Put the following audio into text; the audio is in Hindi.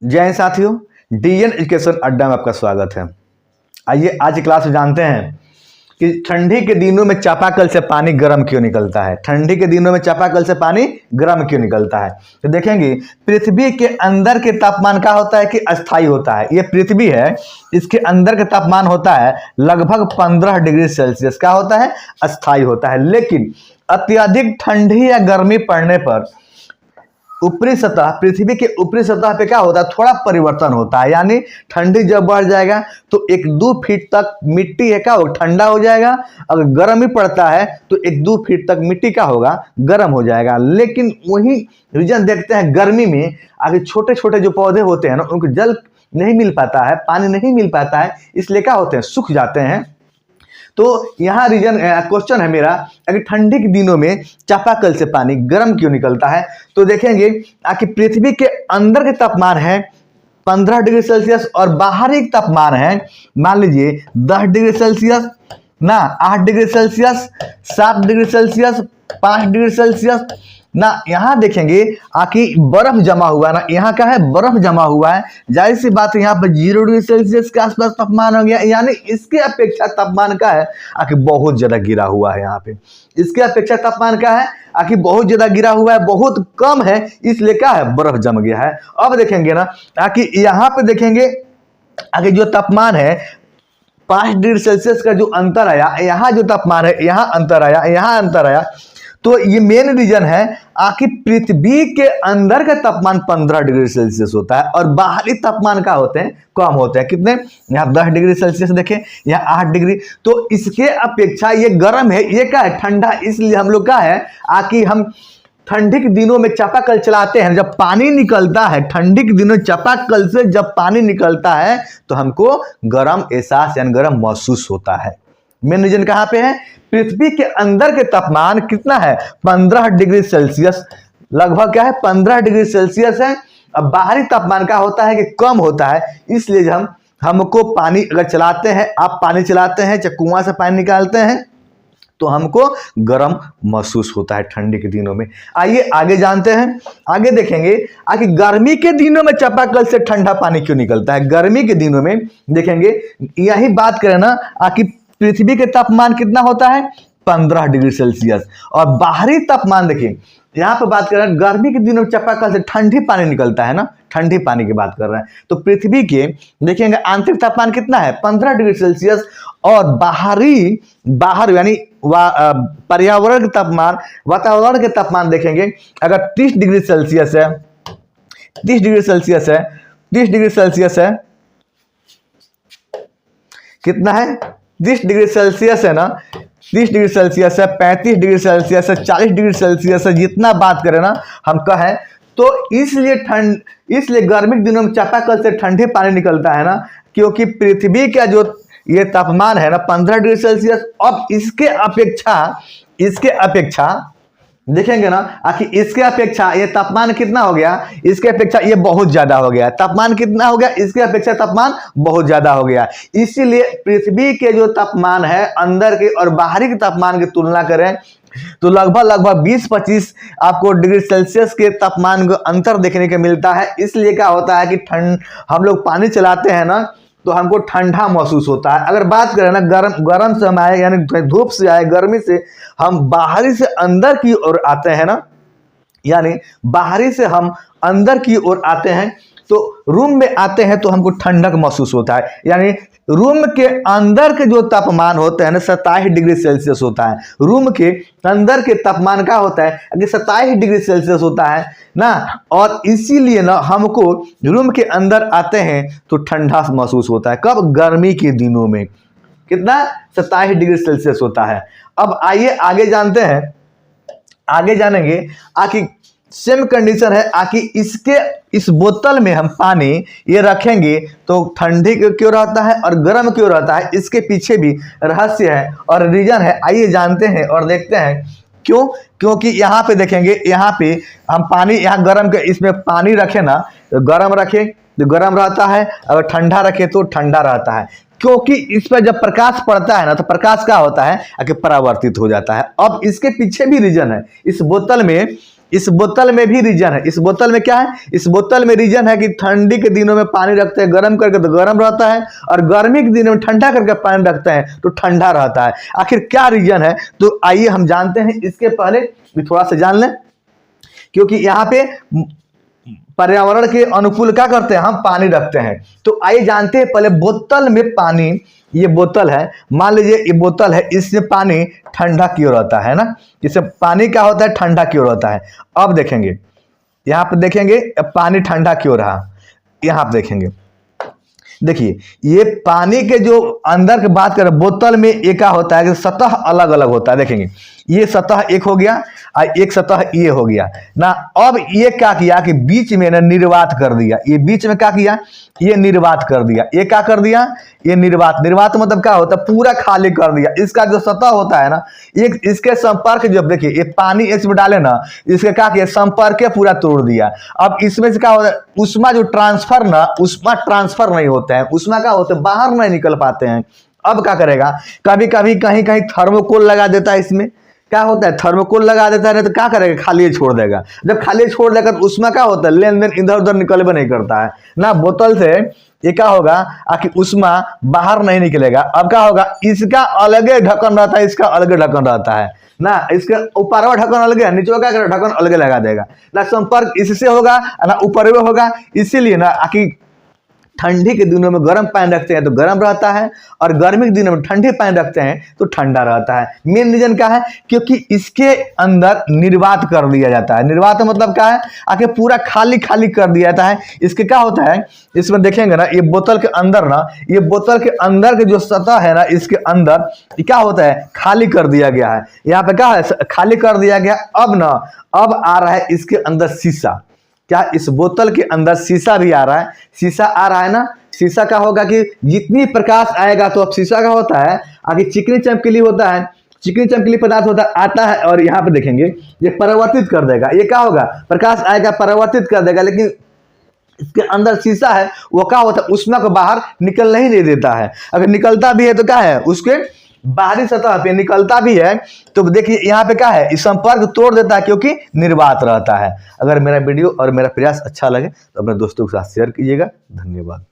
जय हिंद साथियों, डीएन एजुकेशन अड्डा में आपका स्वागत है। आइए आज की क्लास में जानते हैं कि ठंडी के दिनों में चापाकल से पानी गर्म क्यों निकलता है। ठंडी के दिनों में चापाकल से पानी गर्म क्यों निकलता है तो देखेंगे पृथ्वी के अंदर के तापमान का होता है कि अस्थायी होता है। ये पृथ्वी है, इसके अंदर का तापमान होता है लगभग 15 डिग्री सेल्सियस का होता है, अस्थायी होता है। लेकिन अत्यधिक ठंडी या गर्मी पड़ने पर ऊपरी सतह, पृथ्वी के ऊपरी सतह पे क्या होता है, थोड़ा परिवर्तन होता है। यानी ठंडी जब बढ़ जाएगा तो 1-2 फीट तक मिट्टी है क्या होगा, ठंडा हो जाएगा। अगर गर्मी पड़ता है तो 1-2 फीट तक मिट्टी का होगा, गर्म हो जाएगा। लेकिन वही रीजन देखते हैं गर्मी में आगे छोटे छोटे जो पौधे होते हैं ना, उनको जल नहीं मिल पाता है, पानी नहीं मिल पाता है, इसलिए क्या होते हैं, सूख जाते हैं। तो यहाँ रीजन क्वेश्चन है मेरा, अगर ठंडी के दिनों में चापाकल से पानी गर्म क्यों निकलता है तो देखेंगे कि पृथ्वी के अंदर के तापमान है 15 डिग्री सेल्सियस और बाहरी तापमान है मान लीजिए 10 डिग्री सेल्सियस ना, 8 degree Celsius, 7 degree Celsius, 5 degree Celsius ना। यहाँ देखेंगे आकि बर्फ जमा हुआ है ना, यहाँ क्या है, बर्फ जमा हुआ है। जाहिर सी बात है यहाँ पर 0 डिग्री सेल्सियस के आसपास तापमान हो गया, यानी इसके अपेक्षा तापमान का है आकि बहुत ज्यादा गिरा हुआ है। यहाँ पे इसके अपेक्षा तापमान का है आकि बहुत ज्यादा गिरा हुआ है, बहुत कम है, इसलिए क्या है, बर्फ जम गया है। अब देखेंगे ना आकि यहाँ पे देखेंगे आकि जो तापमान है 5 डिग्री सेल्सियस का जो अंतर आया, यहाँ जो तापमान है, यहाँ अंतर आया, यहाँ अंतर आया। तो ये मेन रीजन है आखिर पृथ्वी के अंदर का तापमान 15 डिग्री सेल्सियस होता है और बाहरी तापमान का होते हैं, कम होते हैं। कितने, यहाँ 10 डिग्री सेल्सियस देखें, यहाँ 8 डिग्री। तो इसके अपेक्षा ये गर्म है, ये क्या है, ठंडा। इसलिए हम लोग क्या है आकि हम ठंडी के दिनों में चापाकल चलाते हैं, जब पानी निकलता है ठंडी के दिनों चापाकल से जब पानी निकलता है तो हमको गर्म एहसास यानी गर्म महसूस होता है। मेन रीजन कहाँ पे है, पृथ्वी के अंदर के तापमान कितना है, 15 डिग्री सेल्सियस, लगभग क्या है 15 डिग्री सेल्सियस है। अब बाहरी तापमान का होता है कि कम होता है, इसलिए हमको पानी अगर चलाते हैं, आप पानी चलाते हैं चाहे कुआं से पानी निकालते हैं तो हमको गर्म महसूस होता है ठंडी के दिनों में। आइए आगे जानते हैं, आगे देखेंगे आखिर गर्मी के दिनों में चापाकल से ठंडा पानी क्यों निकलता है। गर्मी के दिनों में देखेंगे, यही बात करें ना आखिर पृथ्वी के तापमान कितना होता है 15 डिग्री सेल्सियस और बाहरी तापमान देखिए, यहाँ पर बात कर रहे हैं गर्मी के दिनों में चापाकल से ठंडी पानी निकलता है ना, ठंडी पानी की बात कर रहे हैं। तो पृथ्वी के देखेंगे आंतरिक तापमान कितना है 15 डिग्री सेल्सियस और बाहर यानी पर्यावरण के तापमान, वातावरण के तापमान देखेंगे अगर 30 डिग्री सेल्सियस है, 30 डिग्री सेल्सियस है, 30 डिग्री सेल्सियस है, कितना है 30 डिग्री सेल्सियस है ना, 30 डिग्री सेल्सियस है, 35 डिग्री सेल्सियस है, 40 डिग्री सेल्सियस है, जितना बात करें ना हम कहें तो इसलिए गर्मी के दिनों में चापाकल से ठंडे पानी निकलता है ना, क्योंकि पृथ्वी का जो ये तापमान है ना 15 डिग्री सेल्सियस। अब इसके अपेक्षा देखेंगे ना आखिर इसके अपेक्षा ये तापमान कितना हो गया, इसके अपेक्षा ये बहुत ज्यादा हो गया। तापमान कितना हो गया, इसके अपेक्षा तापमान बहुत ज्यादा हो गया। इसीलिए पृथ्वी के जो तापमान है अंदर के और बाहरी के तापमान की तुलना करें तो लगभग 20-25 आपको डिग्री सेल्सियस के तापमान का अंतर देखने को मिलता है। इसलिए क्या होता है कि हम लोग पानी चलाते हैं ना तो हमको ठंडा महसूस होता है। अगर बात करें ना गर्म से हम आए यानी धूप से आए, गर्मी से हम बाहरी से अंदर की ओर आते हैं ना, यानी बाहरी से हम अंदर की ओर आते हैं तो रूम में आते हैं तो हमको ठंडक महसूस होता है। यानी रूम के अंदर के जो तापमान होता है ना 27 डिग्री सेल्सियस होता है। रूम के अंदर के तापमान का होता है 27 डिग्री सेल्सियस होता है ना, और इसीलिए ना हमको रूम के अंदर आते हैं तो ठंडा महसूस होता है। कब, गर्मी के दिनों में कितना 27 डिग्री सेल्सियस होता है। अब आइए आगे जानते हैं, आगे जानेंगे आखिर सेम कंडीशन है आकि इस बोतल में हम पानी ये रखेंगे तो ठंडी क्यों रहता है और गर्म क्यों रहता है, इसके पीछे भी रहस्य है और रीजन है। आइए जानते हैं और देखते हैं क्यों। क्योंकि यहाँ पे देखेंगे, यहाँ पे हम पानी यहाँ गर्म के इसमें पानी रखे ना तो गर्म रखे तो गर्म रहता है, अगर ठंडा रखे तो ठंडा रहता है। क्योंकि इस पर जब प्रकाश पड़ता है ना तो प्रकाश क्या होता है कि परावर्तित हो जाता है। अब इसके पीछे भी रीजन है, इस बोतल में इस बोतल में भी रीजन है। इस बोतल में क्या है, इस बोतल में रीजन है कि ठंडी के दिनों में पानी रखते हैं गर्म करके तो गर्म रहता है, और गर्मी के दिनों में ठंडा करके पानी रखते हैं तो ठंडा रहता है। आखिर क्या रीजन है, तो आइए हम जानते हैं। इसके पहले भी थोड़ा सा जान लें, क्योंकि यहाँ पे पर्यावरण के अनुकूल क्या करते हैं, हम पानी रखते हैं। तो आइए जानते हैं पहले बोतल में पानी। ये बोतल है, मान लीजिए ये बोतल है, इसमें पानी ठंडा क्यों रहता है ना, इसमें पानी क्या होता है, ठंडा क्यों रहता है। अब देखेंगे, यहाँ पे देखेंगे पानी ठंडा क्यों रहा, यहाँ पे देखेंगे। देखिए ये पानी के जो अंदर की बात करें, बोतल में एक क्या होता है कि सतह अलग अलग होता है। देखेंगे ये सतह एक हो गया और एक सतह ये हो गया ना। अब ये क्या किया कि बीच में ना निर्वात कर दिया, ये बीच में क्या किया, ये निर्वात कर दिया। ये क्या कर दिया, ये निर्वात। निर्वात मतलब क्या होता है, पूरा खाली कर दिया। इसका जो सतह होता है ना, एक इसके संपर्क, जब देखिए ये पानी इसमें डाले ना, इसके क्या किया, संपर्क पूरा तोड़ दिया। अब इसमें से क्या होता है, उष्मा जो ट्रांसफर ना, उष्मा ट्रांसफर नहीं होता है, उष्मा क्या होता है, बाहर नहीं निकल पाते हैं। अब क्या करेगा, कभी कभी कहीं कहीं थर्मोकोल लगा देता है। इसमें क्या होता है, थर्मोकोल लगा देता है, नहीं तो क्या करेगा, खाली छोड़ देगा। जब खाली छोड़ देगा तो उसमें क्या होता है, लेन देन इधर उधर निकलबे नहीं करता है ना। बोतल से ये क्या होगा, आखिर उष्मा बाहर नहीं निकलेगा। अब क्या होगा, इसका अलग ढक्कन रहता है, इसका अलग ढक्कन रहता है ना। इसके ऊपर ढक्कन अलग है, नीचे का ढक्कन अलग लगा देगा ना। संपर्क इससे होगा ना, ऊपर में होगा। इसीलिए ना आखिर ठंडी के दिनों में गर्म पानी रखते हैं तो गर्म रहता है, और गर्मी के दिनों में ठंडे पानी रखते हैं तो ठंडा रहता है। मेन रीजन क्या है, क्योंकि इसके अंदर निर्वात कर दिया जाता है। निर्वात मतलब क्या है, आके पूरा खाली खाली कर दिया जाता है। इसके क्या होता है, इसमें देखेंगे ना, ये बोतल के अंदर ना, ये बोतल के अंदर के जो सतह है ना, इसके अंदर क्या होता है, खाली कर दिया गया है। यहाँ पे क्या है, खाली कर दिया गया। अब ना, अब आ रहा है इसके अंदर शीशा। क्या इस बोतल के अंदर शीशा भी आ रहा है, शीशा आ रहा है ना। शीशा का होगा कि जितनी प्रकाश आएगा, तो अब शीशा का होता है आगे चिकनी चमकीली होता है, चिकनी चमकीली पदार्थ होता आता है, और यहाँ पे देखेंगे ये परावर्तित कर देगा। ये क्या होगा, प्रकाश आएगा परावर्तित कर देगा, लेकिन इसके अंदर शीशा है, वो क्या होता है, उष्मा को बाहर निकल नहीं देता है। अगर निकलता भी है तो क्या है, उसके बाहरी सतह पे निकलता भी है तो देखिए यहाँ पे क्या है, इस संपर्क तोड़ देता है, क्योंकि निर्वात रहता है। अगर मेरा वीडियो और मेरा प्रयास अच्छा लगे तो अपने दोस्तों के साथ शेयर कीजिएगा। धन्यवाद।